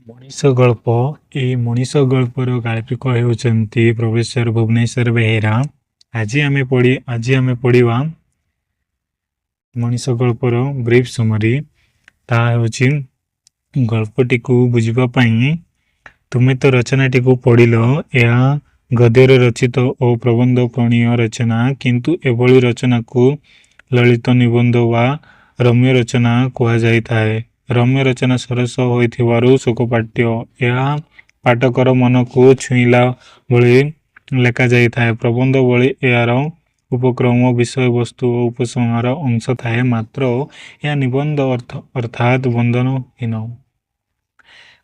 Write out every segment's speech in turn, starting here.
ମଣିଷ ଗଳ୍ପ। ଏହି ମଣିଷ ଗଳ୍ପର ଗାଳ୍ପିକ ହେଉଛନ୍ତି ପ୍ରଫେସର ଭୁବନେଶ୍ୱର ବେହେରା। ଆଜି ଆମେ ପଢ଼ିବା ମଣିଷ ଗଳ୍ପର ବ୍ରିଫ୍ ସମରି। ତାହା ହେଉଛି ଗଳ୍ପଟିକୁ ବୁଝିବା ପାଇଁ ତୁମେ ତ ରଚନାଟିକୁ ପଢ଼ିଲ। ଏହା ଗଦ୍ୟରେ ରଚିତ ଓ ପ୍ରବନ୍ଧ ପ୍ରଣୀୟ ରଚନା, କିନ୍ତୁ ଏଭଳି ରଚନାକୁ ଲଳିତ ନିବନ୍ଧ ବା ରମ୍ୟ ରଚନା କୁହାଯାଇଥାଏ। ରମ୍ୟ ରଚନା ସରସ ହୋଇଥିବାରୁ ଶୋକପାଠ୍ୟ। ଏହା ପାଠକର ମନକୁ ଛୁଇଁଲା ଭଳି ଲେଖାଯାଇଥାଏ। ପ୍ରବନ୍ଧ ଭଳି ଏହାର ଉପକ୍ରମ, ବିଷୟବସ୍ତୁ ଓ ଉପସଂହାର ଅଂଶ ଥାଏ, ମାତ୍ର ଏହା ନିବନ୍ଧ ଅର୍ଥାତ୍ ବନ୍ଧନହୀନ।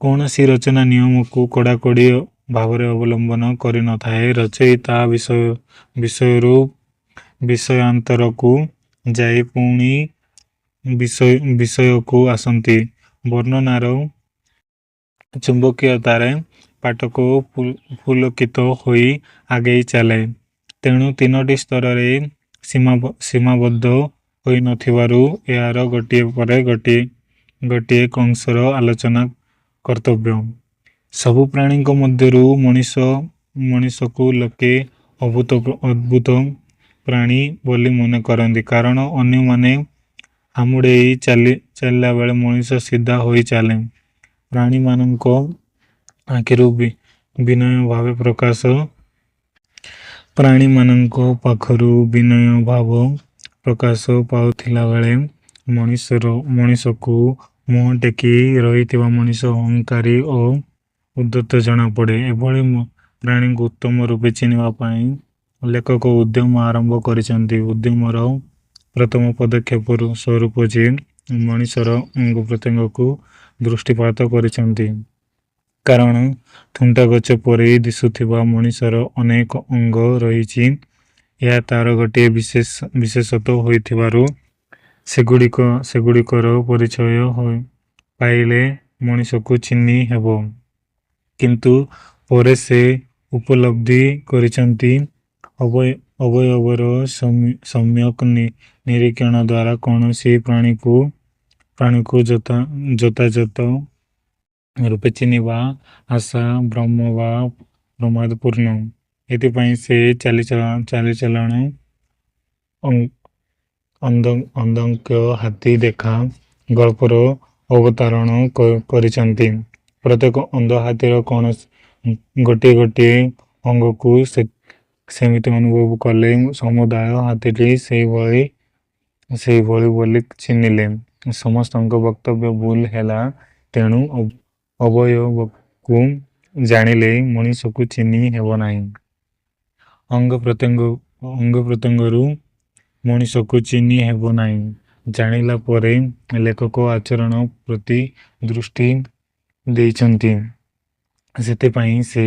କୌଣସି ରଚନା ନିୟମକୁ କଡ଼ାକଡ଼ି ଭାବରେ ଅବଲମ୍ବନ କରିନଥାଏ। ରଚୟିତା ବିଷୟରୁ ବିଷୟାନ୍ତରକୁ ଯାଇ ପୁଣି ବିଷୟକୁ ଆସନ୍ତି। ବର୍ଣ୍ଣନାର ଚୁମ୍ବକୀୟତାରେ ପାଠକ ପୁଲକିତ ହୋଇ ଆଗେଇ ଚାଲେ। ତେଣୁ ତିନୋଟି ସ୍ତରରେ ସୀମାବଦ୍ଧ ହୋଇନଥିବାରୁ ଏହାର ଗୋଟିଏ ପରେ ଗୋଟିଏ ଅଂଶର ଆଲୋଚନା କର୍ତ୍ତବ୍ୟ। ସବୁ ପ୍ରାଣୀଙ୍କ ମଧ୍ୟରୁ ମଣିଷକୁ ଲୋକେ ଅଦ୍ଭୁତ ପ୍ରାଣୀ ବୋଲି ମନେ କରନ୍ତି, କାରଣ ଅନ୍ୟମାନେ ହାମୁଡ଼େଇ ଚାଲିଲାବେଳେ ମଣିଷ ସିଧା ହୋଇ ଚାଲେ। ପ୍ରାଣୀମାନଙ୍କ ପାଖରୁ ବିନୟ ଭାବ ପ୍ରକାଶ ପାଉଥିଲାବେଳେ ମଣିଷକୁ ମୁହଁ ଟେକି ରହିଥିବା ମଣିଷ ଅହଙ୍କାରୀ ଓ ଉଦ୍ଧତ ଜଣାପଡ଼େ। ଏଭଳି ପ୍ରାଣୀଙ୍କୁ ଉତ୍ତମ ରୂପେ ଚିହ୍ନିବା ପାଇଁ ଲେଖକ ଉଦ୍ୟମ ଆରମ୍ଭ କରିଛନ୍ତି। ଉଦ୍ୟମର ପ୍ରଥମ ପଦକ୍ଷେପ ସ୍ୱରୂପ ଯେ ମଣିଷର ଅଙ୍ଗ ପ୍ରତ୍ୟଙ୍ଗକୁ ଦୃଷ୍ଟିପାତ କରିଛନ୍ତି। କାରଣ ଥୁଣ୍ଟା ଗଛ ପରି ଦିଶୁଥିବା ମଣିଷର ଅନେକ ଅଙ୍ଗ ରହିଛି, ଏହା ତା'ର ଗୋଟିଏ ବିଶେଷତ୍ୱ ହୋଇଥିବାରୁ ସେଗୁଡ଼ିକର ପରିଚୟ ପାଇଲେ ମଣିଷକୁ ଚିହ୍ନି ହେବ। କିନ୍ତୁ ପରେ ସେ ଉପଲବ୍ଧି କରିଛନ୍ତି, ଅବୟବର ସମ୍ୟକ୍ ନିରୀକ୍ଷଣ ଦ୍ୱାରା କୌଣସି ପ୍ରାଣୀକୁ ଯଥାଯଥ ରୂପେ ଚିହ୍ନିବା ଆଶା ଭ୍ରମ ବା ପ୍ରମାଦପୂର୍ଣ୍ଣ। ଏଥିପାଇଁ ସେ ଚାଲିଚଳନ ଅନ୍ଧଙ୍କ ହାତୀ ଦେଖା ଗଳ୍ପର ଅବତାରଣ କରିଛନ୍ତି। ପ୍ରତ୍ୟେକ ଅନ୍ଧ ହାତୀର ଗୋଟିଏ ଅଙ୍ଗକୁ ସେମିତି ଅନୁଭବ କଲେ ସମୁଦାୟ ହାତୀଟି ସେହିଭଳି ବୋଲି ଚିହ୍ନିଲେ ସମସ୍ତଙ୍କ ବକ୍ତବ୍ୟ ଭୁଲ ହେଲା। ତେଣୁ ଅବୟବକୁ ଜାଣିଲେ ମଣିଷକୁ ଚିହ୍ନି ହେବ ନାହିଁ। ଅଙ୍ଗ ପ୍ରତ୍ୟଙ୍ଗରୁ ମଣିଷକୁ ଚିହ୍ନି ହେବ ନାହିଁ। ଜାଣିଲା ପରେ ଲେଖକ ଆଚରଣ ପ୍ରତି ଦୃଷ୍ଟି ଦେଇଛନ୍ତି। ସେଥିପାଇଁ ସେ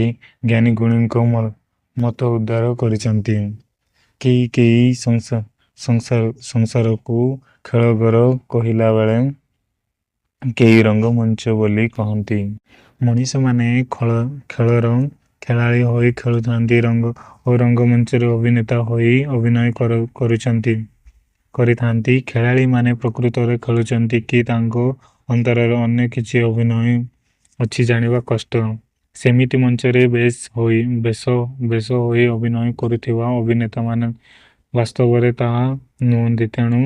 ଜ୍ଞାନୀଗୁଣୀଙ୍କ ମତ ଉଦ୍ଧାର କରିଛନ୍ତି। କେହି ସଂସାରକୁ ଖେଳଘର କହିଲାବେଳେ କେହି ରଙ୍ଗମଞ୍ଚ ବୋଲି କହନ୍ତି। ମଣିଷମାନେ ଖେଳର ଖେଳାଳି ହୋଇ ଖେଳୁଥାନ୍ତି ଓ ରଙ୍ଗମଞ୍ଚରେ ଅଭିନେତା ହୋଇ ଅଭିନୟ କରିଥାନ୍ତି। ଖେଳାଳିମାନେ ପ୍ରକୃତରେ ଖେଳୁଛନ୍ତି କି ତାଙ୍କ ଅନ୍ତରରେ ଅନ୍ୟ କିଛି ଅଭିନୟ ଅଛି ଜାଣିବା କଷ୍ଟ। ସେମିତି ମଞ୍ଚରେ ବେଶ ହୋଇ ଅଭିନୟ କରୁଥିବା ଅଭିନେତାମାନେ ବାସ୍ତବରେ ତାହା ନୁହନ୍ତି। ତେଣୁ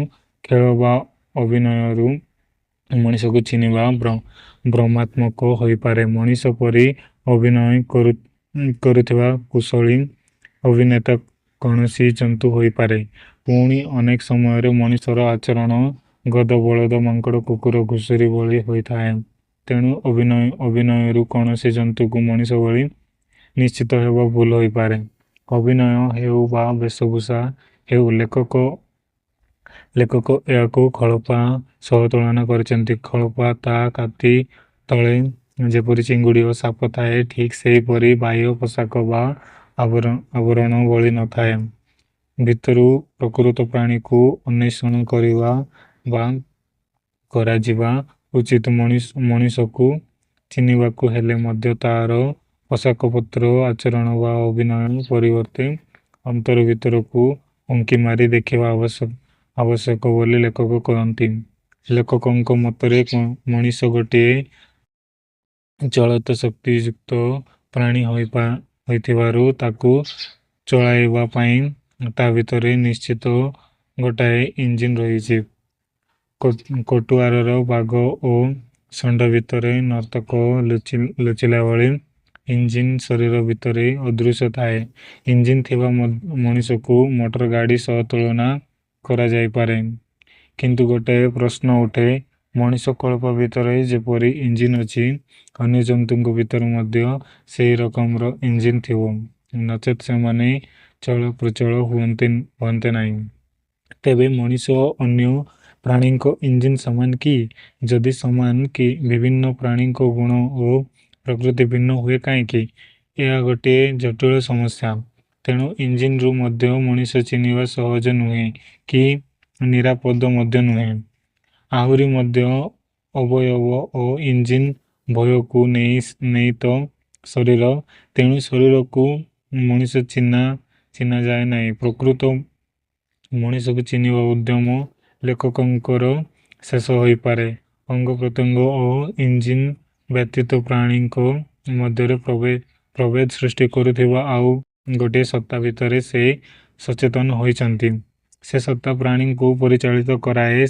ଖେଳ ବା ଅଭିନୟରୁ ମଣିଷକୁ ଚିହ୍ନିବା ଭ୍ରମାତ୍ମକ ହୋଇପାରେ। ମଣିଷ ପରି ଅଭିନୟ କରୁଥିବା କୁଶଳୀ ଅଭିନେତା କୌଣସି ଜନ୍ତୁ ହୋଇପାରେ। ପୁଣି ଅନେକ ସମୟରେ ମଣିଷର ଆଚରଣ ଗଧ, ବଳଦ, ମାଙ୍କଡ଼, କୁକୁର, ଘୁଷୁରି ଭଳି ହୋଇଥାଏ। ତେଣୁ ଅଭିନୟରୁ କୌଣସି ଜନ୍ତୁକୁ ମଣିଷ ଭଳି ନିଶ୍ଚିତ ହେବା ଭୁଲ ହୋଇପାରେ। ଅଭିନୟ ହେଉ ବା ବେଶଭୂଷା ହେଉ, ଲେଖକ ଏହାକୁ ଖଳପା ସହ ତୁଳନା କରିଛନ୍ତି। ଖଳପା ତା କାତି ତଳେ ଯେପରି ଚିଙ୍ଗୁଡ଼ି ଓ ସାପ ଥାଏ, ଠିକ୍ ସେହିପରି ବାହ୍ୟ ପୋଷାକ ବା ଆବରଣ ଭଳି ନଥାଏ। ଭିତରୁ ପ୍ରକୃତ ପ୍ରାଣୀକୁ ଅନ୍ୱେଷଣ କରାଯିବା ଉଚିତ। ମଣିଷକୁ ଚିହ୍ନିବାକୁ ହେଲେ ମଧ୍ୟ ତା'ର ପୋଷାକପତ୍ର, ଆଚରଣ ବା ଅଭିନୟ ପରିବର୍ତ୍ତେ ଅନ୍ତର ଭିତରକୁ ଉଙ୍କି ମାରି ଦେଖିବା ଆବଶ୍ୟକ ବୋଲି ଲେଖକ କହନ୍ତି। ଲେଖକଙ୍କ ମତରେ ମଣିଷ ଗୋଟିଏ ଚଳିତ ଶକ୍ତିଯୁକ୍ତ ପ୍ରାଣୀ ହୋଇଥିବାରୁ ତାକୁ ଚଳାଇବା ପାଇଁ ତା ଭିତରେ ନିଶ୍ଚିତ ଗୋଟାଏ ଇଞ୍ଜିନ ରହିଛି। କୋଟୁଆରର ବାଘ ଓ ଷଣ୍ଢ ଭିତରେ ନର୍ତ୍ତକ ଲୁଚିଲା ଭଳି ଇଞ୍ଜିନ ଶରୀର ଭିତରେ ଅଦୃଶ୍ୟ ଥାଏ। ଇଞ୍ଜିନ ଥିବା ମଣିଷକୁ ମୋଟର ଗାଡ଼ି ସହ ତୁଳନା କରାଯାଇପାରେ। କିନ୍ତୁ ଗୋଟାଏ ପ୍ରଶ୍ନ ଉଠେ, ମଣିଷ କଳ୍ପ ଭିତରେ ଯେପରି ଇଞ୍ଜିନ ଅଛି, ଅନ୍ୟ ଜନ୍ତୁଙ୍କ ଭିତରେ ମଧ୍ୟ ସେହି ରକମର ଇଞ୍ଜିନ ଥିବ, ନଚେତ୍ ସେମାନେ ଚଳପ୍ରଚଳ ହୁଅନ୍ତେ ନାହିଁ। ତେବେ ମଣିଷ ଓ ଅନ୍ୟ ପ୍ରାଣୀଙ୍କ ଇଞ୍ଜିନ ସମାନ କି? ଯଦି ସମାନ, କି ବିଭିନ୍ନ ପ୍ରାଣୀଙ୍କ ଗୁଣ ଓ ପ୍ରକୃତି ଭିନ୍ନ ହୁଏ କାହିଁକି? ଏହା ଗୋଟିଏ ଜଟିଳ ସମସ୍ୟା। ତେଣୁ ଇଞ୍ଜିନରୁ ମଧ୍ୟ ମଣିଷ ଚିହ୍ନିବା ସହଜ ନୁହେଁ କି ନିରାପଦ ମଧ୍ୟ ନୁହେଁ। ଆହୁରି ମଧ୍ୟ ଅବୟବ ଓ ଇଞ୍ଜିନ ଭୟକୁ ନେଇ ତ ଶରୀର। ତେଣୁ ଶରୀରକୁ ମଣିଷ ଚିହ୍ନାଯାଏ ନାହିଁ। ପ୍ରକୃତ ମଣିଷକୁ ଚିହ୍ନିବା ଉଦ୍ୟମ ଲେଖକଙ୍କର ଶେଷ ହୋଇପାରେ। ଅଙ୍ଗ ପ୍ରତ୍ୟଙ୍ଗ ଓ ଇଞ୍ଜିନ ବ୍ୟତୀତ ପ୍ରାଣୀଙ୍କ ମଧ୍ୟରେ ପ୍ରଭେଦ ସୃଷ୍ଟି କରୁଥିବା ଆଉ ଗୋଟିଏ ସତ୍ତା ଭିତରେ ସେ ସଚେତନ ହୋଇଛନ୍ତି। ସେ ସତ୍ତା ପ୍ରାଣୀଙ୍କୁ ପରିଚାଳିତ କରାଏ,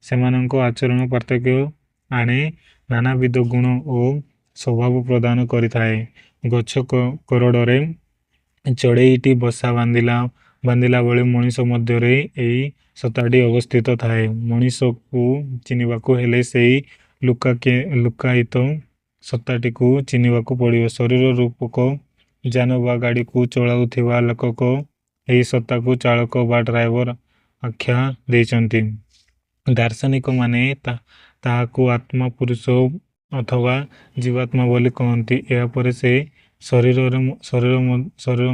ସେମାନଙ୍କ ଆଚରଣ ପାର୍ଥକ୍ୟ ଆଣେ, ନାନାବିଧ ଗୁଣ ଓ ସ୍ୱଭାବ ପ୍ରଦାନ କରିଥାଏ। ଗଛ କୋରଡ଼ରେ ଚଢ଼େଇଟି ବସା ବାନ୍ଧିଲା ଭଳି ମଣିଷ ମଧ୍ୟରେ ଏହି ସତ୍ତାଟି ଅବସ୍ଥିତ ଥାଏ। ମଣିଷକୁ ଚିହ୍ନିବାକୁ ହେଲେ ସେହି ଲୁକ୍କାୟିତ ସତ୍ତାଟିକୁ ଚିହ୍ନିବାକୁ ପଡ଼ିବ। ଶରୀର ରୂପକ ଯାନ ବା ଗାଡ଼ିକୁ ଚଳାଉଥିବା ଲେଖକ ଏହି ସତ୍ତାକୁ ଚାଳକ ବା ଡ୍ରାଇଭର ଆଖ୍ୟା ଦେଇଛନ୍ତି। ଦାର୍ଶନିକମାନେ ତାହାକୁ ଆତ୍ମା, ପୁରୁଷ ଅଥବା ଜୀବାତ୍ମା ବୋଲି କହନ୍ତି। ଏହାପରେ ସେ ଶରୀର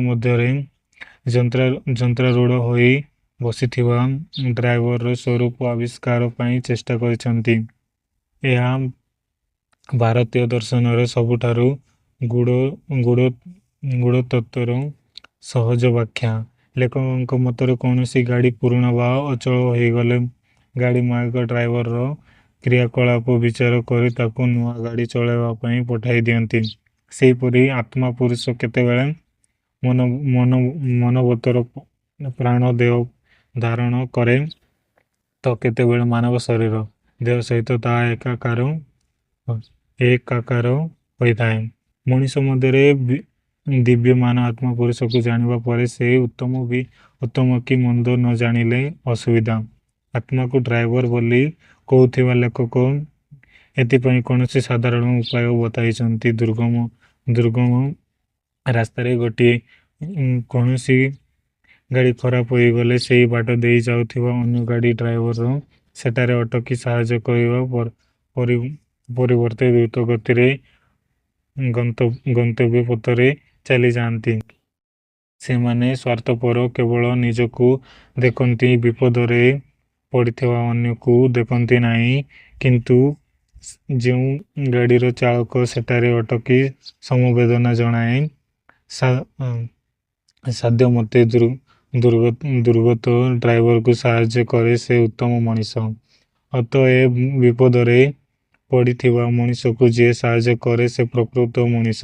ମଧ୍ୟରେ ଯନ୍ତ୍ରାରୂଢ଼ ହୋଇ ବସିଥିବା ଡ୍ରାଇଭରର ସ୍ୱରୂପ ଆବିଷ୍କାର ପାଇଁ ଚେଷ୍ଟା କରିଛନ୍ତି। ଏହା ଭାରତୀୟ ଦର୍ଶନର ସବୁଠାରୁ ଗୂଢ଼ ତତ୍ତ୍ୱର ସହଜ ବ୍ୟାଖ୍ୟା। ଲେଖକଙ୍କ ମତରେ କୌଣସି ଗାଡ଼ି ପୁରୁଣା ବା ଅଚଳ ହୋଇଗଲେ ଗାଡ଼ି ମାଲିକ ଡ୍ରାଇଭରର କ୍ରିୟାକଳାପ ବିଚାର କରି ତାକୁ ନୂଆ ଗାଡ଼ି ଚଳାଇବା ପାଇଁ ପଠାଇ ଦିଅନ୍ତି। ସେହିପରି ଆତ୍ମା ପୁରୁଷ କେତେବେଳେ ମାନବତର ପ୍ରାଣ ଦେହ ଧାରଣ କରେ ତ କେତେବେଳେ ମାନବ ଶରୀର ଦେହ ସହିତ ତାହା ଏକାକାର ହୋଇଥାଏ। ମଣିଷ ମଧ୍ୟରେ ଦିବ୍ୟମାନ ଆତ୍ମା ପୁରୁଷକୁ ଜାଣିବା ପରେ ସେ ଉତ୍ତମ କି ମନ୍ଦ ନ ଜାଣିଲେ ଅସୁବିଧା। ଆତ୍ମାକୁ ଡ୍ରାଇଭର ବୋଲି କହୁଥିବା ଲେଖକ ଏଥିପାଇଁ କୌଣସି ସାଧାରଣ ଉପାୟ ବତାଇଛନ୍ତି। ଦୁର୍ଗମ ରାସ୍ତାରେ କୌଣସି ଗାଡ଼ି ଖରାପ ହୋଇଗଲେ ସେହି ବାଟ ଦେଇ ଯାଉଥିବା ଅନ୍ୟ ଗାଡ଼ି ଡ୍ରାଇଭର ସେଠାରେ ଅଟକି ସାହାଯ୍ୟ କରିବା ପରିବର୍ତ୍ତେ ଦ୍ରୁତ ଗତିରେ ଗନ୍ତବ୍ୟ ପଥରେ ଚାଲିଯାଆନ୍ତି। ସେମାନେ ସ୍ୱାର୍ଥପର, କେବଳ ନିଜକୁ ଦେଖନ୍ତି, ବିପଦରେ ପଡ଼ିଥିବା ଅନ୍ୟକୁ ଦେଖନ୍ତି ନାହିଁ। କିନ୍ତୁ ଯେଉଁ ଗାଡ଼ିର ଚାଳକ ସେଠାରେ ଅଟକି ସମବେଦନା ଜଣାଏ, ସାଧ୍ୟମତେ ଦୁର୍ଗତ ଡ୍ରାଇଭରକୁ ସାହାଯ୍ୟ କରେ, ସେ ଉତ୍ତମ ମଣିଷ। ଅତଏବ ବିପଦରେ ପଡ଼ିଥିବା ମଣିଷକୁ ଯିଏ ସାହାଯ୍ୟ କରେ ସେ ପ୍ରକୃତ ମଣିଷ।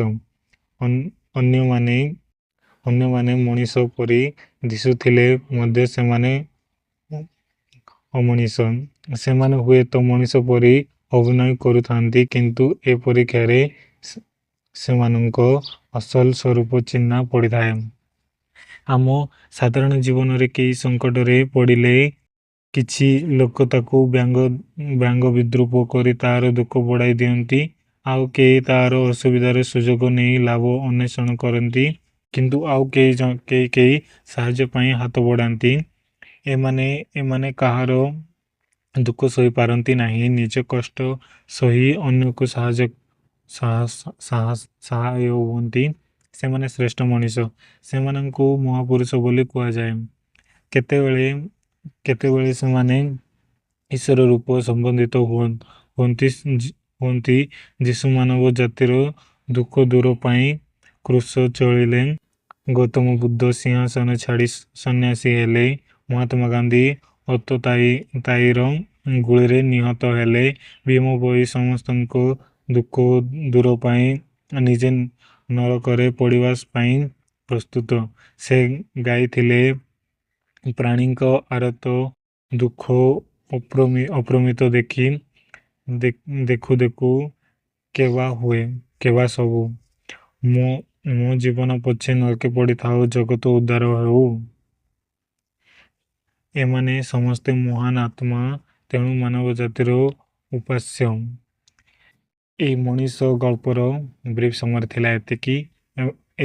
ଅନ୍ୟମାନେ ମଣିଷ ପରି ଦିଶୁଥିଲେ ମଧ୍ୟ ସେମାନେ ଅମଣିଷ। ସେମାନେ ହୁଏତ ମଣିଷ ପରି ଅଭିନୟ କରୁଥାନ୍ତି, କିନ୍ତୁ ଏ ପରୀକ୍ଷାରେ ସେମାନଙ୍କ ଅସଲ ସ୍ୱରୂପ ଚିହ୍ନା ପଡ଼ିଥାଏ। ଆମ ସାଧାରଣ ଜୀବନରେ କେହି ସଙ୍କଟରେ ପଡ଼ିଲେ କିଛି ଲୋକ ତାକୁ ବ୍ୟଙ୍ଗ ବିଦ୍ରୂପ କରି ତାହାର ଦୁଃଖ ବଢ଼ାଇ ଦିଅନ୍ତି, ଆଉ କେହି ତାହାର ଅସୁବିଧାର ସୁଯୋଗ ନେଇ ଲାଭ ଅନ୍ୱେଷଣ କରନ୍ତି, କିନ୍ତୁ ଆଉ କେହି ସାହାଯ୍ୟ ପାଇଁ ହାତ ବଢ଼ାନ୍ତି। ଏମାନେ କାହାର ଦୁଃଖ ସହି ପାରନ୍ତି ନାହିଁ। ନିଜ କଷ୍ଟ ସହି ଅନ୍ୟକୁ ସହାୟ ହୁଅନ୍ତି। ସେମାନେ ଶ୍ରେଷ୍ଠ ମଣିଷ। ସେମାନଙ୍କୁ ମହାପୁରୁଷ ବୋଲି କୁହାଯାଏ। କେତେବେଳେ ସେମାନେ ଈଶ୍ୱର ରୂପ ସମ୍ବନ୍ଧିତ ହୁଅନ୍ତି। ଯୀଶୁ ମାନବ ଜାତିର ଦୁଃଖ ଦୂର ପାଇଁ କ୍ରୁଶ ଚଳିଲେ, ଗୌତମ ବୁଦ୍ଧ ସିଂହାସନ ଛାଡ଼ି ସନ୍ନ୍ୟାସୀ ହେଲେ, ମହାତ୍ମା ଗାନ୍ଧୀ ଅତତାୟୀର ଗୁଳିରେ ନିହତ ହେଲେ, ଭୀମ ଭୋଇ ସମସ୍ତଙ୍କ ଦୁଃଖ ଦୂର ପାଇଁ ନିଜେ ନରକରେ ପଡ଼ିବା ପାଇଁ ପ୍ରସ୍ତୁତ। ସେ ଗାଇଥିଲେ ପ୍ରାଣୀଙ୍କ ଆରତ ଦୁଃଖ ଅପ୍ରମିତ ଦେଖି ଦେଖୁ ଦେଖୁ କେବା ସବୁ ମୋ ମୋ ଜୀବନ ପଛେ ନରକେ ପଡ଼ିଥାଉ ଜଗତ ଉଦ୍ଧାର ହେଉ। ଏମାନେ ସମସ୍ତେ ମହାନ ଆତ୍ମା, ତେଣୁ ମାନବ ଜାତିର ଉପାସ୍ୟ। ଏଇ ମଣିଷ ଗଳ୍ପର ବ୍ରିଫ୍ ସମରି ଥିଲା ଏତିକି।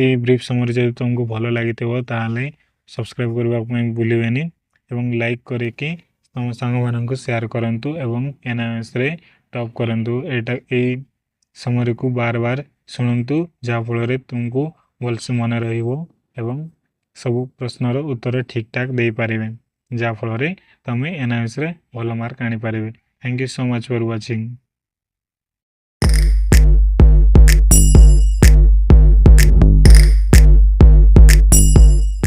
ଏଇ ବ୍ରିଫ୍ ସମରି ଯଦି ତୁମକୁ ଭଲ ଲାଗିଥିବ ତାହେଲେ ସବସ୍କ୍ରାଇବ୍ କରିବା ପାଇଁ ଭୁଲିବେନି ଏବଂ ଲାଇକ୍ କରିକି ତମ ସାଙ୍ଗମାନଙ୍କୁ ସେୟାର କରନ୍ତୁ ଏବଂ ଏନ୍ଆଇଏସ୍ରେ ଟପ୍ କରନ୍ତୁ। ଏଇ ସମରିକୁ ବାର ବାର ଶୁଣନ୍ତୁ, ଯାହାଫଳରେ ତୁମକୁ ଭଲସେ ମନେ ରହିବ ଏବଂ ସବୁ ପ୍ରଶ୍ନର ଉତ୍ତର ଠିକ୍ ଠାକ୍ ଦେଇପାରିବେ, ଯାହାଫଳରେ ତୁମେ ଏନ୍ଆଇଏସ୍ରେ ଭଲ ମାର୍କ ଆଣିପାରିବେ। Thank you so much for watching.